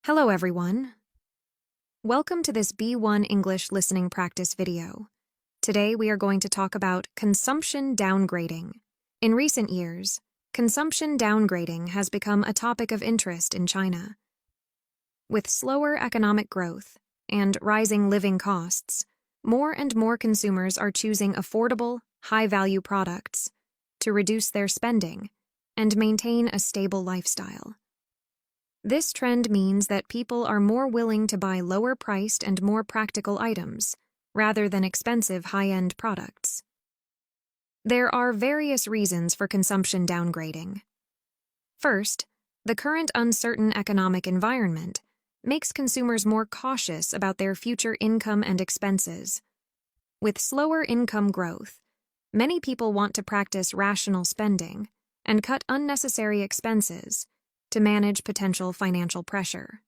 Hello, everyone. Welcome to this B1 English listening practice video. Today, we are going to talk about consumption downgrading. In recent years, consumption downgrading has become a topic of interest in China. With slower economic growth and rising living costs, more and more consumers are choosing affordable, high-value products to reduce their spending and maintain a stable lifestyle. This trend means that people are more willing to buy lower-priced and more practical items, rather than expensive high-end products. There are various reasons for consumption downgrading. First, the current uncertain economic environment makes consumers more cautious about their future income and expenses. With slower income growth, many people want to practice rational spending and cut unnecessary expenses to manage potential financial pressure.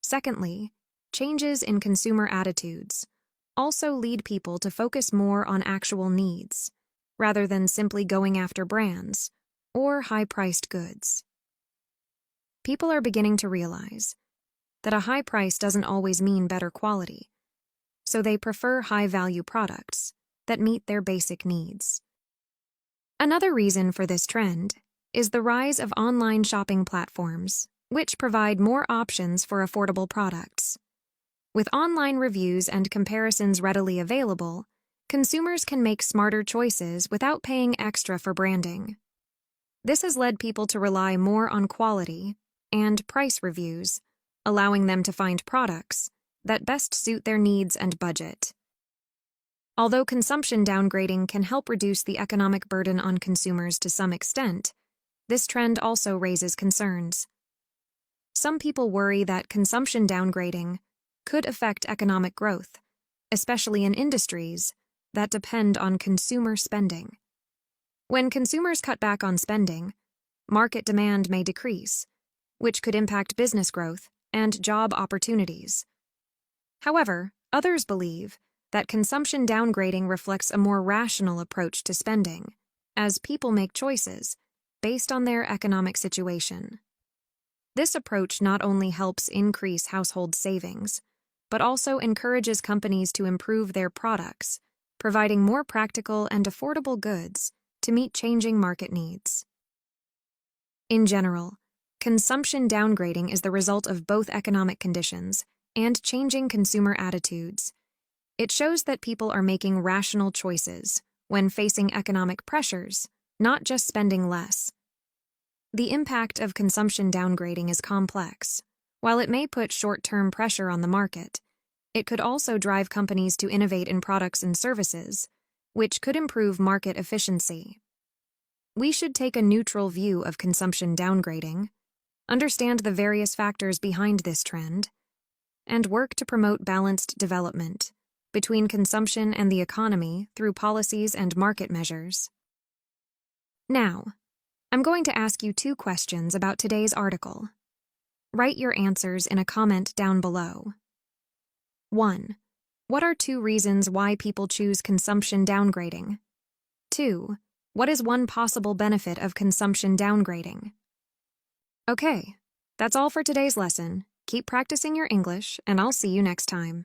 Secondly, changes in consumer attitudes also lead people to focus more on actual needs, rather than simply going after brands or high-priced goods. People are beginning to realize that a high price doesn't always mean better quality, so they prefer high-value products that meet their basic needs. Another reason for this trend is the rise of online shopping platforms, which provide more options for affordable products. With online reviews and comparisons readily available, consumers can make smarter choices without paying extra for branding. This has led people to rely more on quality and price reviews, allowing them to find products that best suit their needs and budget. Although consumption downgrading can help reduce the economic burden on consumers to some extent, this trend also raises concerns. Some people worry that consumption downgrading could affect economic growth, especially in industries that depend on consumer spending. When consumers cut back on spending, market demand may decrease, which could impact business growth and job opportunities. However, others believe that consumption downgrading reflects a more rational approach to spending, as people make choices based on their economic situation. This approach not only helps increase household savings, but also encourages companies to improve their products, providing more practical and affordable goods to meet changing market needs. In general, consumption downgrading is the result of both economic conditions and changing consumer attitudes. It shows that people are making rational choices when facing economic pressures, not just spending less. The impact of consumption downgrading is complex. While it may put short-term pressure on the market, it could also drive companies to innovate in products and services, which could improve market efficiency. We should take a neutral view of consumption downgrading, understand the various factors behind this trend, and work to promote balanced development between consumption and the economy through policies and market measures. Now, I'm going to ask you 2 questions about today's article. Write your answers in a comment down below. 1. What are 2 reasons why people choose consumption downgrading? 2. What is one possible benefit of consumption downgrading? Okay, that's all for today's lesson. Keep practicing your English, and I'll see you next time.